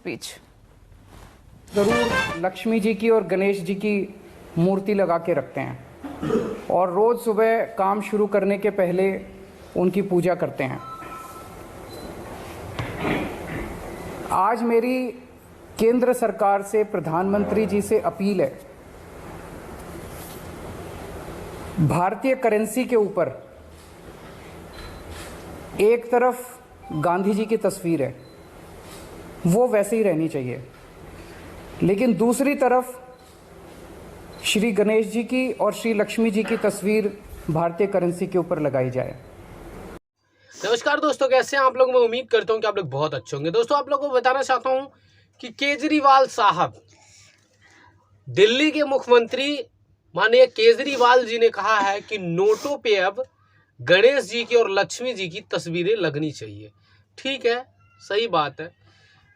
Speech. ज़रूर लक्ष्मी जी की और गणेश जी की मूर्ति लगा के रखते हैं और रोज़ सुबह काम शुरू करने के पहले उनकी पूजा करते हैं। आज मेरी केंद्र सरकार से, प्रधानमंत्री जी से अपील है, भारतीय करेंसी के ऊपर एक तरफ गांधी जी की तस्वीर है, वो वैसे ही रहनी चाहिए, लेकिन दूसरी तरफ श्री गणेश जी की और श्री लक्ष्मी जी की तस्वीर भारतीय करेंसी के ऊपर लगाई जाए। नमस्कार दोस्तों, कैसे हैं आप लोग। मैं उम्मीद करता हूं कि आप लोग बहुत अच्छे होंगे। दोस्तों, आप लोगों को बताना चाहता हूं कि केजरीवाल साहब, दिल्ली के मुख्यमंत्री माननीय केजरीवाल जी ने कहा है कि नोटों पे अब गणेश जी की और लक्ष्मी जी की तस्वीरें लगनी चाहिए। ठीक है, सही बात है,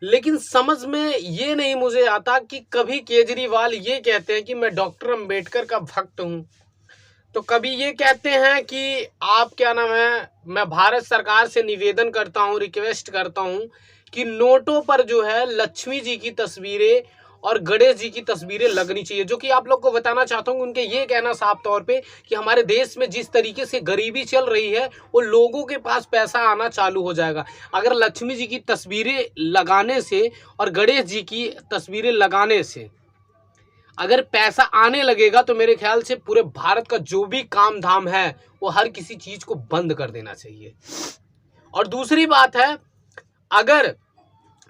लेकिन समझ में ये नहीं मुझे आता कि कभी केजरीवाल ये कहते हैं कि मैं डॉक्टर अंबेडकर का भक्त हूं, तो कभी ये कहते हैं कि आप क्या नाम है, मैं भारत सरकार से निवेदन करता हूं, रिक्वेस्ट करता हूं कि नोटों पर जो है लक्ष्मी जी की तस्वीरें और गणेश जी की तस्वीरें लगनी चाहिए। जो कि आप लोग को बताना चाहता हूं, उनके ये कहना साफ तौर पे कि हमारे देश में जिस तरीके से गरीबी चल रही है, वो लोगों के पास पैसा आना चालू हो जाएगा अगर लक्ष्मी जी की तस्वीरें लगाने से और गणेश जी की तस्वीरें लगाने से अगर पैसा आने लगेगा, तो मेरे ख्याल से पूरे भारत का जो भी काम धाम है वो हर किसी चीज को बंद कर देना चाहिए। और दूसरी बात है, अगर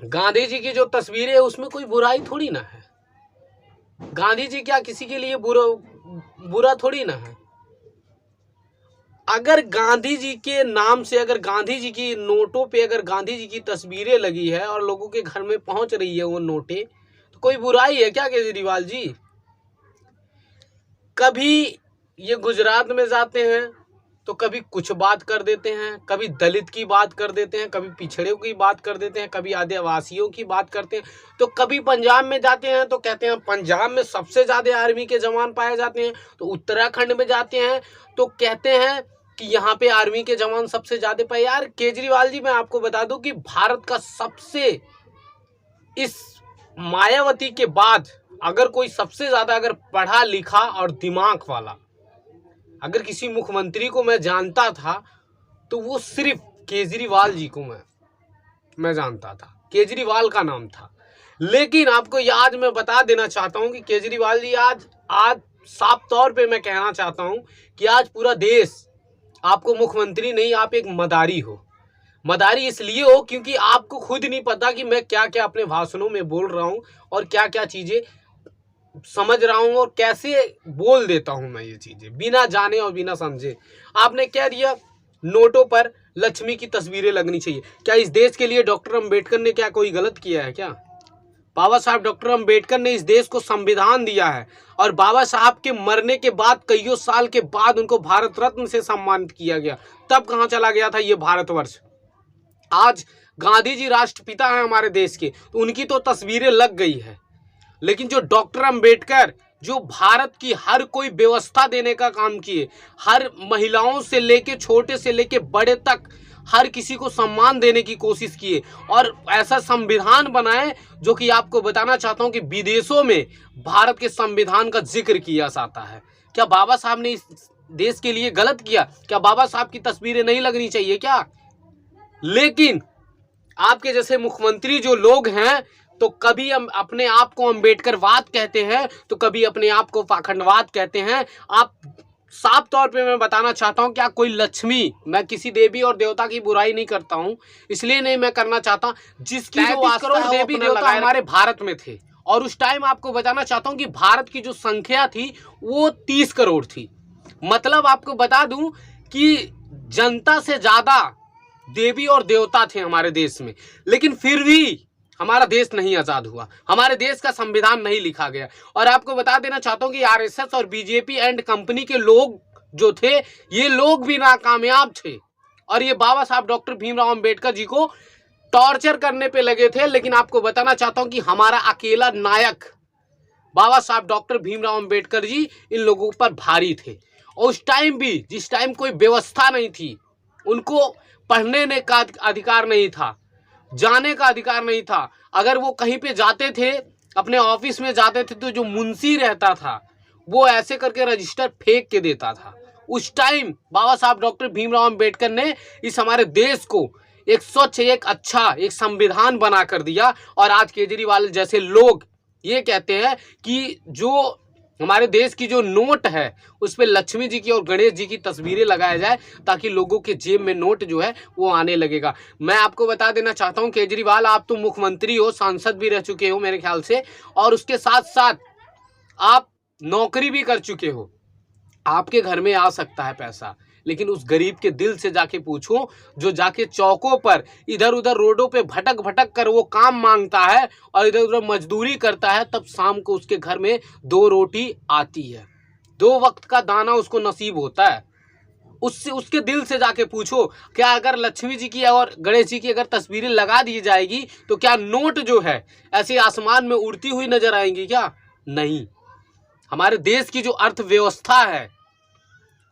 गांधी जी की जो तस्वीरें है उसमें कोई बुराई थोड़ी ना है। गांधी जी क्या किसी के लिए बुरा थोड़ी ना है। अगर गांधी जी के नाम से, अगर गांधी जी की नोटों पे अगर गांधी जी की तस्वीरें लगी है और लोगों के घर में पहुंच रही है वो नोटें, तो कोई बुराई है क्या केजरीवाल जी? कभी ये गुजरात में जाते हैं तो कभी कुछ बात कर देते हैं, कभी दलित की बात कर देते हैं, कभी पिछड़े की बात कर देते हैं, कभी आदिवासियों की बात करते हैं, तो कभी पंजाब में जाते हैं तो कहते हैं पंजाब में सबसे ज़्यादा आर्मी के जवान पाए जाते हैं, तो उत्तराखंड में जाते हैं तो कहते हैं कि यहाँ पे आर्मी के जवान सबसे ज़्यादा पाए। यार केजरीवाल जी, मैं आपको बता दूं कि भारत का सबसे, इस मायावती के बाद अगर कोई सबसे ज़्यादा अगर पढ़ा लिखा और दिमाग वाला अगर किसी मुख्यमंत्री को मैं जानता था तो वो सिर्फ केजरीवाल जी को मैं जानता था। केजरीवाल का नाम था। लेकिन आपको आज मैं बता देना चाहता हूं कि केजरीवाल जी आज साफ तौर पे मैं कहना चाहता हूं कि आज पूरा देश आपको मुख्यमंत्री नहीं, आप एक मदारी हो। मदारी इसलिए हो क्योंकि आपको खुद नहीं पता कि मैं क्या क्या अपने भाषणों में बोल रहा हूं और क्या क्या चीजें समझ रहा हूं और कैसे बोल देता हूं मैं ये चीजें बिना जाने और बिना समझे। आपने कह दिया नोटों पर लक्ष्मी की तस्वीरें लगनी चाहिए। क्या इस देश के लिए डॉक्टर अंबेडकर ने क्या कोई गलत किया है क्या? बाबा साहब डॉक्टर अंबेडकर ने इस देश को संविधान दिया है और बाबा साहब के मरने के बाद कईयों साल के बाद उनको भारत रत्न से सम्मानित किया गया। तब कहां चला गया था ये भारतवर्ष? आज गांधी जी राष्ट्रपिता हैं हमारे देश के, तो उनकी तो तस्वीरें लग गई है, लेकिन जो डॉक्टर अंबेडकर जो भारत की हर कोई व्यवस्था देने का काम किए, हर महिलाओं से लेके छोटे से लेके बड़े तक हर किसी को सम्मान देने की कोशिश किए और ऐसा संविधान बनाए जो कि आपको बताना चाहता हूं कि विदेशों में भारत के संविधान का जिक्र किया जाता है। क्या बाबा साहब ने इस देश के लिए गलत किया? क्या बाबा साहब की तस्वीरें नहीं लगनी चाहिए क्या? लेकिन आपके जैसे मुख्यमंत्री जो लोग हैं, तो कभी हम अपने आप को अंबेडकरवाद कहते हैं तो कभी अपने आप को पाखंडवाद कहते हैं। आप साफ तौर पे मैं बताना चाहता हूं, क्या कोई लक्ष्मी, मैं किसी देवी और देवता की बुराई नहीं करता हूं, इसलिए नहीं मैं करना चाहता, जिसकी 33 करोड़ देवी देवता हमारे भारत में थे। और उस टाइम आपको बताना चाहता हूं कि भारत की जो संख्या थी वो 30 करोड़ थी। मतलब आपको बता दूं कि जनता से ज्यादा देवी और देवता थे हमारे देश में, लेकिन फिर भी हमारा देश नहीं आजाद हुआ, हमारे देश का संविधान नहीं लिखा गया। और आपको बता देना चाहता हूं कि आरएसएस और बीजेपी एंड कंपनी के लोग जो थे, ये लोग भी नाकामयाब थे और ये बाबा साहब डॉक्टर भीमराव अंबेडकर जी को टॉर्चर करने पे लगे थे। लेकिन आपको बताना चाहता हूं कि हमारा अकेला नायक बाबा साहब डॉक्टर भीमराव अंबेडकर जी इन लोगों पर भारी थे। और उस टाइम भी, जिस टाइम कोई व्यवस्था नहीं थी, उनको पढ़ने का अधिकार नहीं था, जाने का अधिकार नहीं था, अगर वो कहीं पे जाते थे, अपने ऑफिस में जाते थे, तो जो मुंशी रहता था वो ऐसे करके रजिस्टर फेंक के देता था। उस टाइम बाबा साहब डॉक्टर भीमराव अंबेडकर ने इस हमारे देश को एक स्वच्छ, एक अच्छा, एक संविधान बना कर दिया। और आज केजरीवाल जैसे लोग ये कहते हैं कि जो हमारे देश की जो नोट है उस पर लक्ष्मी जी की और गणेश जी की तस्वीरें लगाया जाए, ताकि लोगों के जेब में नोट जो है वो आने लगेगा। मैं आपको बता देना चाहता हूं केजरीवाल, आप तो मुख्यमंत्री हो, सांसद भी रह चुके हो मेरे ख्याल से, और उसके साथ साथ आप नौकरी भी कर चुके हो। आपके घर में आ सकता है पैसा, लेकिन उस गरीब के दिल से जाके पूछो, जो जाके चौकों पर इधर उधर रोडों पे भटक भटक कर वो काम मांगता है और इधर उधर मजदूरी करता है, तब शाम को उसके घर में 2 रोटी आती है, 2 वक्त का दाना उसको नसीब होता है। उससे, उसके दिल से जाके पूछो, क्या अगर लक्ष्मी जी की और गणेश जी की अगर तस्वीरें लगा दी जाएगी तो क्या नोट जो है ऐसे आसमान में उड़ती हुई नजर आएंगी क्या? नहीं। हमारे देश की जो अर्थव्यवस्था है,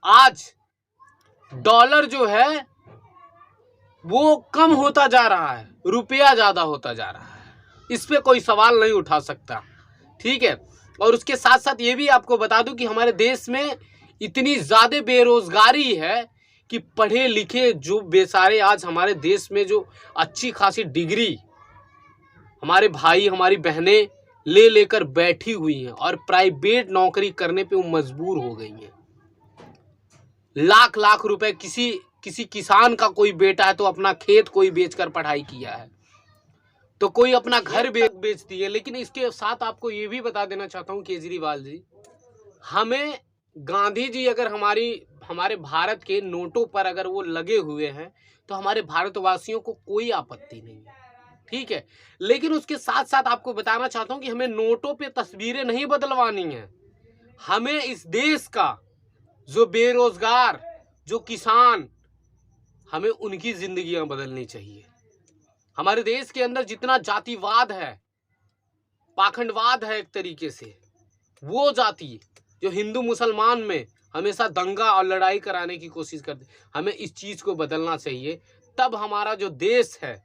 आज डॉलर जो है वो कम होता जा रहा है, रुपया ज्यादा होता जा रहा है, इस पे कोई सवाल नहीं उठा सकता, ठीक है। और उसके साथ साथ ये भी आपको बता दूं कि हमारे देश में इतनी ज्यादा बेरोजगारी है कि पढ़े लिखे जो बेचारे आज हमारे देश में जो अच्छी खासी डिग्री हमारे भाई हमारी बहनें ले लेकर बैठी हुई हैं और प्राइवेट नौकरी करने पे वो मजबूर हो गई हैं। लाख लाख रुपए किसी किसान का कोई बेटा है तो अपना खेत कोई बेचकर पढ़ाई किया है, तो कोई अपना घर बेच दिए। लेकिन इसके साथ आपको ये भी बता देना चाहता हूँ केजरीवाल जी, हमें गांधी जी अगर हमारे भारत के नोटों पर अगर वो लगे हुए हैं तो हमारे भारतवासियों को कोई आपत्ति नहीं है, ठीक है। लेकिन उसके साथ साथ आपको बताना चाहता हूं कि हमें नोटों पे तस्वीरें नहीं बदलवानी है, हमें इस देश का जो बेरोजगार, जो किसान, हमें उनकी जिंदगियां बदलनी चाहिए। हमारे देश के अंदर जितना जातिवाद है, पाखंडवाद है एक तरीके से, वो जाति जो हिंदू मुसलमान में हमेशा दंगा और लड़ाई कराने की कोशिश करते, हमें इस चीज को बदलना चाहिए। तब हमारा जो देश है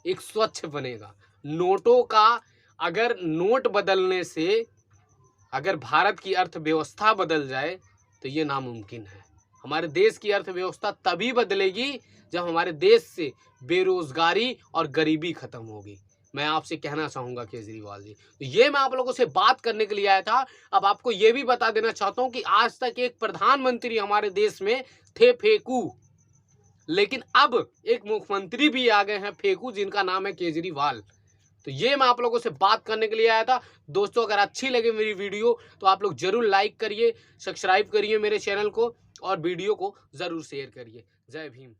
एक स्वच्छ बनेगा। नोटों का अगर नोट बदलने से अगर भारत की अर्थव्यवस्था बदल जाए तो ये नामुमकिन है। हमारे देश की अर्थव्यवस्था तभी बदलेगी जब हमारे देश से बेरोजगारी और गरीबी खत्म होगी। मैं आपसे कहना चाहूंगा केजरीवाल जी, तो ये मैं आप लोगों से बात करने के लिए आया था। अब आपको ये भी बता देना चाहता हूं कि आज तक एक प्रधानमंत्री हमारे देश में थे फेकू, लेकिन अब एक मुख्यमंत्री भी आ गए हैं फेकू, जिनका नाम है केजरीवाल। तो ये मैं आप लोगों से बात करने के लिए आया था। दोस्तों, अगर अच्छी लगे मेरी वीडियो तो आप लोग जरूर लाइक करिए, सब्सक्राइब करिए मेरे चैनल को और वीडियो को जरूर शेयर करिए। जय भीम।